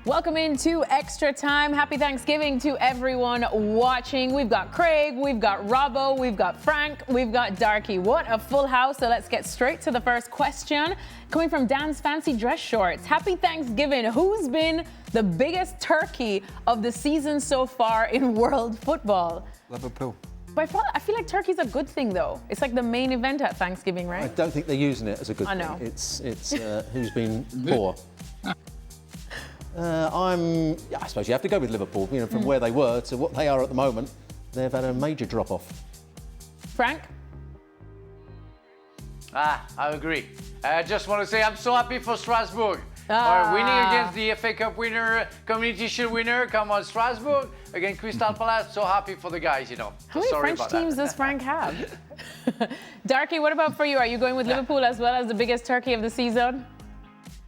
Welcome into Extra Time. Happy Thanksgiving to everyone watching. We've got Craig, we've got Robbo, we've got Frank, we've got Darky. What a full house. So let's get straight to the first question. Coming from Dan's Fancy Dress Shorts. Happy Thanksgiving. Who's been the biggest turkey of the season so far in world football? Liverpool. But I feel like turkey's a good thing, though. It's like the main event at Thanksgiving, right? I don't think they're using it as a good I know. thing. It's who's been poor. I suppose you have to go with Liverpool. You know, from where they were to what they are at the moment, they've had a major drop-off. Frank? I agree. I just want to say I'm so happy for Strasbourg. Winning against the FA Cup winner, Community Shield winner. Come on, Strasbourg against Crystal Palace. So happy for the guys, you know. How many French teams does Frank have? Darky, what about for you? Are you going with Liverpool as well as the biggest turkey of the season?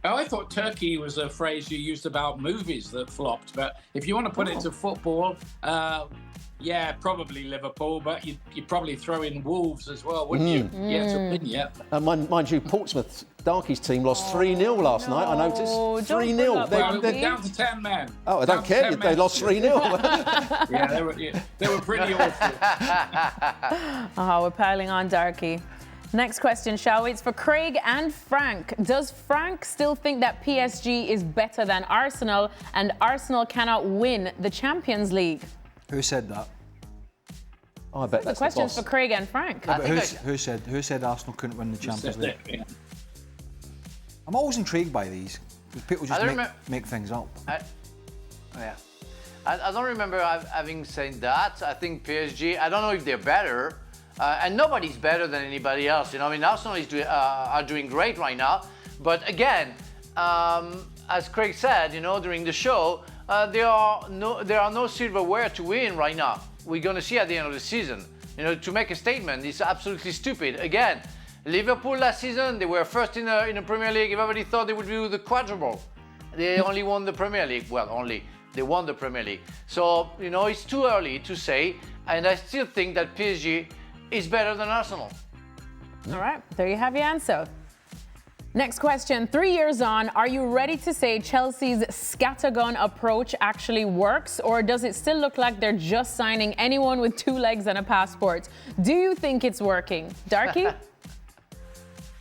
Oh, I thought turkey was a phrase you used about movies that flopped. But if you want to put it to football, yeah, probably Liverpool. But you'd probably throw in Wolves as well, wouldn't you? Yeah, to win, yeah. Mind you, Portsmouth, Darky's team lost 3-0 last night, I noticed. 3-0. Well, they're down to 10 men. Oh, I don't care. They lost 3-0. Yeah, they were pretty awful. Oh, we're piling on, Darky. Next question, shall we? It's for Craig and Frank. Does Frank still think that PSG is better than Arsenal and Arsenal cannot win the Champions League? Who said that? Oh, I bet that's the question's the for Craig and Frank. But who said Arsenal couldn't win the Champions League? Yeah. I'm always intrigued by these because people just make things up. I don't remember having said that. I think PSG, I don't know if they're better. And nobody's better than anybody else. You know, I mean, Arsenal are doing great right now. But again, as Craig said, you know, during the show, there are no silverware to win right now. We're going to see at the end of the season. You know, to make a statement, it's absolutely stupid. Again, Liverpool last season, they were first in the Premier League. Everybody thought they would do the quadruple. They only won the Premier League. Well, they won the Premier League. So, you know, it's too early to say. And I still think that PSG is better than Arsenal. All right, there you have your answer. Next question, 3 years on, are you ready to say Chelsea's scattergun approach actually works, or does it still look like they're just signing anyone with 2 legs and a passport? Do you think it's working? Darky?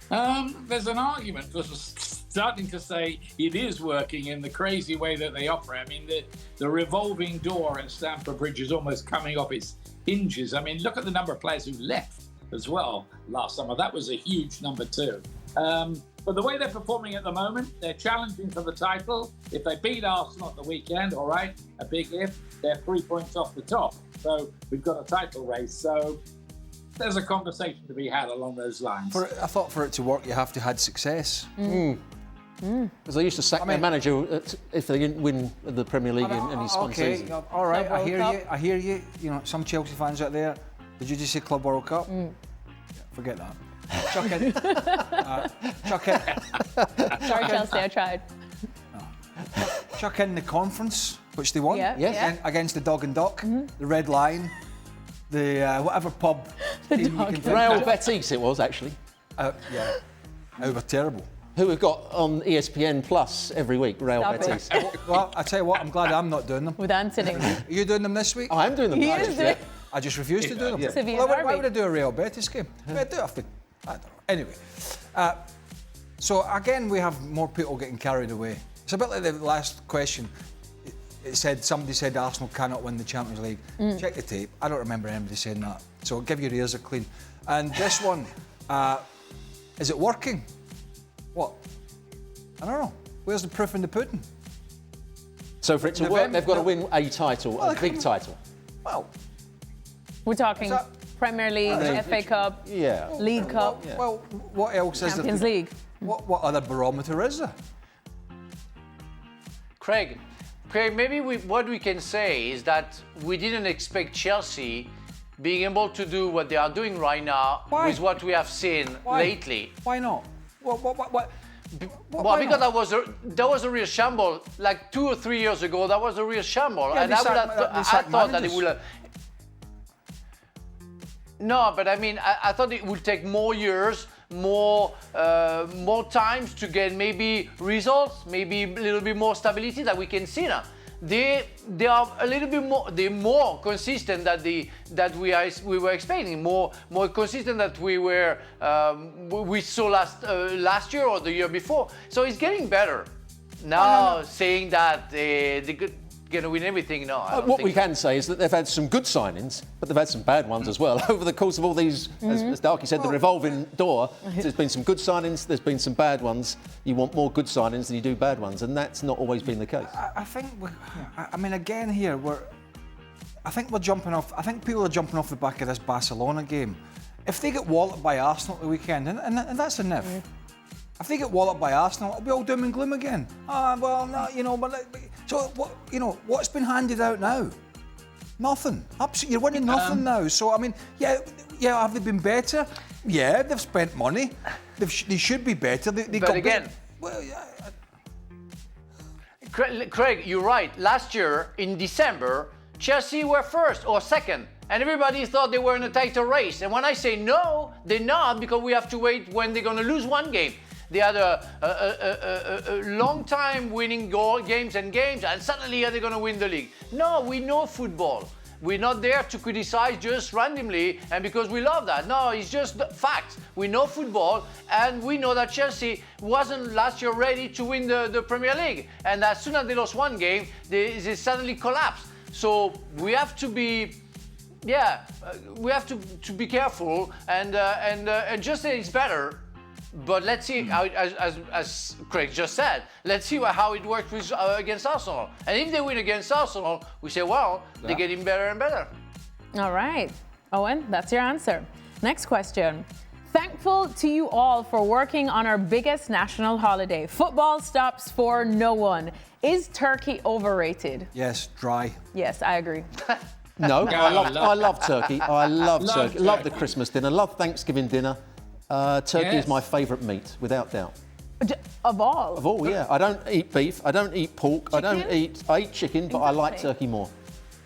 There's an argument for starting to say it is working in the crazy way that they operate. I mean, the revolving door at Stamford Bridge is almost coming off its hinges. I mean, look at the number of players who left as well last summer. That was a huge number too. But the way they're performing at the moment, they're challenging for the title. If they beat Arsenal at the weekend, all right, a big if, they're 3 points off the top. So we've got a title race. So there's a conversation to be had along those lines. I thought for it to work, you have to have had success. Because they used to sack their manager if they didn't win the Premier League in his one season. All right, I hear you. You know, some Chelsea fans out there, did you just say Club World Cup? Yeah, forget that. Chuck it. Chuck it. Sorry, Chelsea, I tried. Chuck in the conference, which they won. Yeah. Against the Dog and Duck, the Red Lion, the whatever pub. Real Betis it was, actually. Yeah. They were terrible. Who we've got on ESPN Plus every week, Real Betis. Well, I tell you what, I'm glad I'm not doing them. With Anthony. Are you doing them this week? I am doing them. He is doing. I just refuse to do them. Yeah. Well, why would I do a Real Betis game? I do have to. I don't know. Anyway, so again, we have more people getting carried away. It's a bit like the last question. Somebody said Arsenal cannot win the Champions League. Check the tape. I don't remember anybody saying that. So give your ears a clean. And this one, is it working? What? I don't know. Where's the proof in the pudding? So for it to work, they've got to win a title, a big title. Well, we're talking Premier League, FA Cup, League Cup. Well, what else is there? Champions League. What other barometer is there? Craig, maybe what we can say is that we didn't expect Chelsea being able to do what they are doing right now with what we have seen lately. Why not? What? Well, because that was a real shamble. Like 2 or 3 years ago, that was a real shamble, and I thought that it would. No, but I mean, I thought it would take more years, more times to get maybe results, maybe a little bit more stability that we can see now. They are a little bit more. They're more consistent that we were expecting. More consistent that we saw last year or the year before. So it's getting better. Now saying that they're going to win everything, no. What we can say is that they've had some good signings, but they've had some bad ones as well. Over the course of all these, as Darky said, the revolving door, there's been some good signings, there's been some bad ones. You want more good signings than you do bad ones, and that's not always been the case. I think, I mean, again here, I think we're jumping off, I think people are jumping off the back of this Barcelona game. If they get walloped by Arsenal at the weekend, and that's a if. If they get walloped by Arsenal, it'll be all doom and gloom again. Well, no, you know, but so what? You know, what's been handed out now? Nothing. Absolutely, you're winning nothing now. So I mean, yeah. Have they been better? Yeah, they've spent money. They should be better. They but got again, well, yeah. Craig, you're right. Last year in December, Chelsea were first or second. And everybody thought they were in a title race. And when I say no, they're not, because we have to wait when they're going to lose one game. They had a long time winning games, and suddenly they're going to win the league. No, we know football. We're not there to criticize just randomly and because we love that. No, it's just facts. We know football, and we know that Chelsea wasn't last year ready to win the Premier League. And as soon as they lost one game, they suddenly collapsed. So we have to be... we have to be careful and just say it's better. But let's see how, as Craig just said, let's see how it works against Arsenal. And if they win against Arsenal, we say, well, they're getting better and better. All right. Owen, that's your answer. Next question. Thankful to you all for working on our biggest national holiday. Football stops for no one. Is turkey overrated? Yes, dry. Yes, I agree. No, I love turkey. I love turkey. Love the Christmas dinner. Love Thanksgiving dinner. Turkey is my favourite meat, without doubt. Of all? Of all, yeah. I don't eat beef. I don't eat pork. Chicken? I eat chicken, but I like turkey more.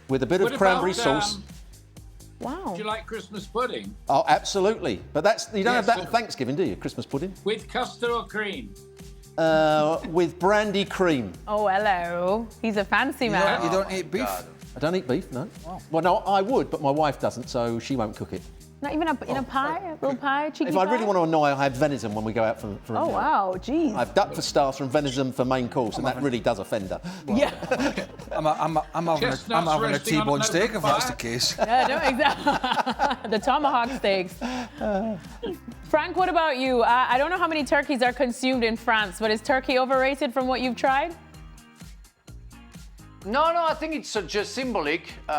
With a bit of cranberry sauce. Wow. Do you like Christmas pudding? Oh, absolutely. But you don't have that at Thanksgiving, do you? Christmas pudding? With custard or cream? With brandy cream. Oh, hello. He's a fancy man. You don't eat beef? I don't eat beef, no. Wow. Well, no, I would, but my wife doesn't, so she won't cook it. Not even in a pie? A little pie? Cheeky If pie? I really want to annoy, I have venison when we go out for a meal. Wow, geez. I have duck for starter and venison for main course, and that really does offend her. Yeah. I'm having a T-bone steak if that's the case. Yeah, no, exactly. The tomahawk steaks. Frank, what about you? I don't know how many turkeys are consumed in France, but is turkey overrated from what you've tried? No, I think it's just symbolic. But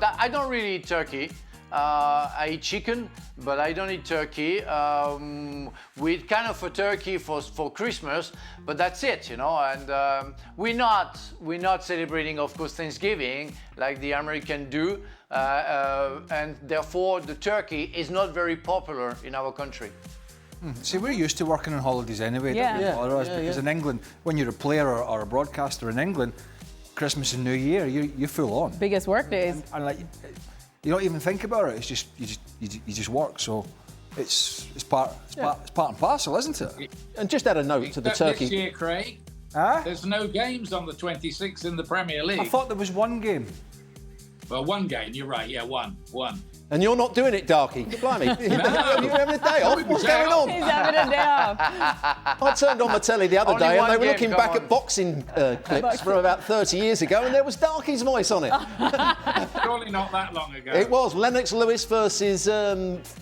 I don't really eat turkey. I eat chicken, but I don't eat turkey. We eat kind of a turkey for Christmas, but that's it, you know. And we're not celebrating, of course, Thanksgiving like the Americans do, and therefore the turkey is not very popular in our country. See, we're used to working on holidays anyway, Yeah. because in England, when you're a player or a broadcaster in England, Christmas and New Year, you're full on. Biggest work days. And like, you don't even think about it. It's just you just work. So it's part and parcel, isn't it? And just add a note to the turkey. This year, Craig, there's no games on the 26th in the Premier League. I thought there was one game. Well, one game, you're right, yeah, one. And you're not doing it, Darky. Blimey. You're having a day off. What's going on? He's having a day off. I turned on my telly the other Only day and one they were game, looking come back on. at boxing clips from about 30 years ago, and there was Darky's voice on it. Surely not that long ago. It was Lennox Lewis versus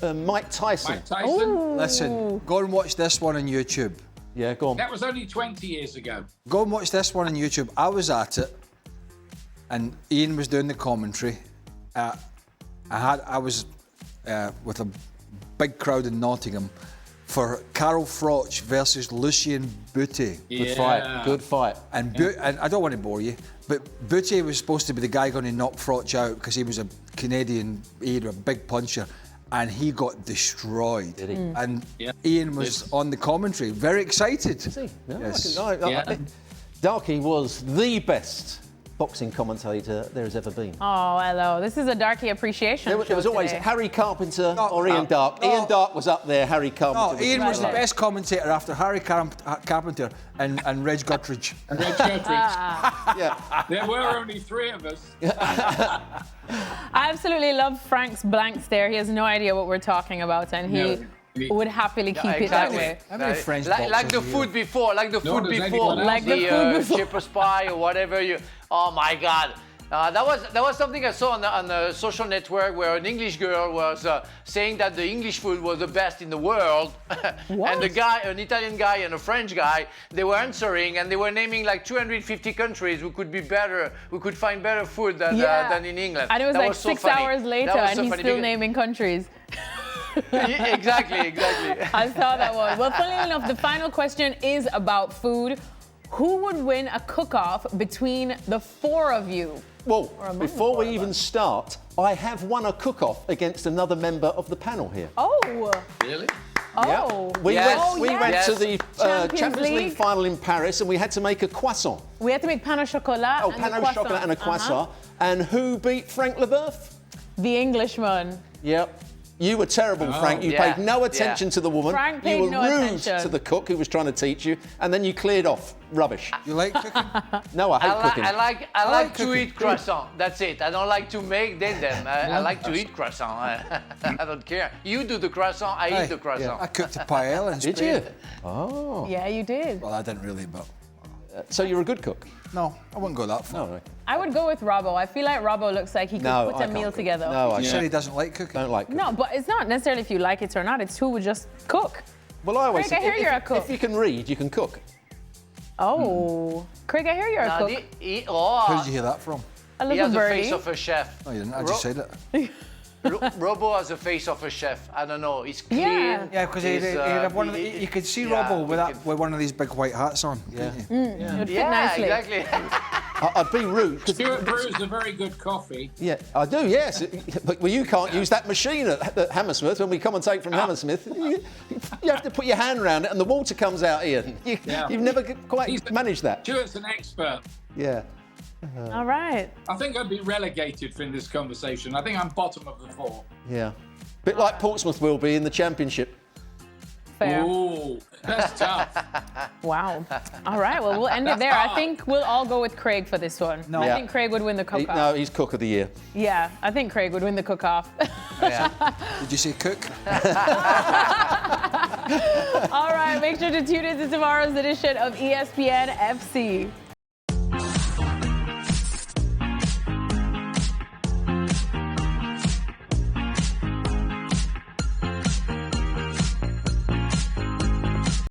Mike Tyson. Mike Tyson? Listen, go and watch this one on YouTube. Yeah, go on. That was only 20 years ago. Go and watch this one on YouTube. I was at it, and Ian was doing the commentary. I was with a big crowd in Nottingham for Carol Froch versus Lucien Boutte. Good fight. And I don't want to bore you, but Boutte was supposed to be the guy going to knock Froch out because he was a Canadian, he was a big puncher, and he got destroyed. Did he? And Ian was on the commentary, very excited. See? No, Yes. Darky was the best boxing commentator there has ever been. Oh, hello. This is a Darky appreciation There was show always today. Harry Carpenter or No, Ian Darke. no. Ian Darke was up there, Harry Carpenter. No, Ian was the Right. best commentator after Harry Carpenter and Reg Guttridge. And Red Guttridge. Yeah. There were only 3 of us. I absolutely love Frank's blank stare. He has no idea what we're talking about, and he No. would happily keep it that exactly. way. How many French like the boxers food before, like the Nor food does before, anyone else. Like the food before. shepherd's pie or whatever. Oh my God. That was something I saw on the social network where an English girl was saying that the English food was the best in the world, and an Italian guy and a French guy, they were answering and they were naming like 250 countries who could be better, who could find better food than in England. And it was That like so 6 funny. hours later, That was and so he's funny still because- naming countries. Exactly. I saw that one. Well, funnily enough, the final question is about food. Who would win a cook-off between the 4 of you? Well, among before the we four of even start, I have won a cook-off against another member of the panel here. Oh. Really? Oh. We Yes. went to the Champions League League. final in Paris, and we had to make a croissant. We had to make pain au chocolat Oh, and pan a au croissant. chocolat and a croissant. And who beat Frank Leboeuf? The Englishman. Yep. You were terrible, Frank. You yeah, paid no attention yeah. to the woman. Frank you paid were no rude attention. to the cook who was trying to teach you, and then you cleared off. Rubbish. You like cooking? No, I hate cooking. I like like to cooking. eat croissant. That's it. I don't like to make them. I like to eat croissant. I don't care. You do the croissant, I eat the croissant. I cooked a paella in Spain. Did you? Oh. Yeah, you did. Well, I didn't really, but So you're a good cook? no, I wouldn't go that far. No, no. I would go with Robbo. I feel like Robbo looks like he could No, put I a can't meal cook. together. No, I He said can't. he doesn't like cooking. Don't like cooking. No, but it's not necessarily if you like it or not. It's who would just cook. Well, I always Craig, I hear if, you're a cook. If you can read, you can cook. Oh. Craig, I hear you're a Now, cook. the- he- Who oh, did you hear that from? A he little has the birdie. face of a chef. No, you didn't. I just said it. Robo has the face of a chef. I don't know. He's clean. Yeah. Yeah, because he'd have one. You could see Robbo with one of these big white hats on. Yeah. couldn't you? It would fit Yeah, nicely. exactly. I'd be rude. 'cause- Stuart brews a very good coffee. Yeah, I do, yes. But well, you can't use that machine at Hammersmith when we commentate from Hammersmith. You have to put your hand around it and the water comes out, Ian. Yeah. You've never quite He's- managed that. Stuart's an expert. Yeah. All right. I think I'd be relegated from this conversation. I think I'm bottom of the 4. Yeah. Bit like Portsmouth will be in the Championship. Fair. Ooh, that's tough. Wow. All right. Well, we'll end it there. I think we'll all go with Craig for this one. No. I Yeah. think Craig would win the cook-off. No, he's Cook of the Year. Yeah, I think Craig would win the cook-off. Yeah. Did you say cook? All right. Make sure to tune in to tomorrow's edition of ESPN FC.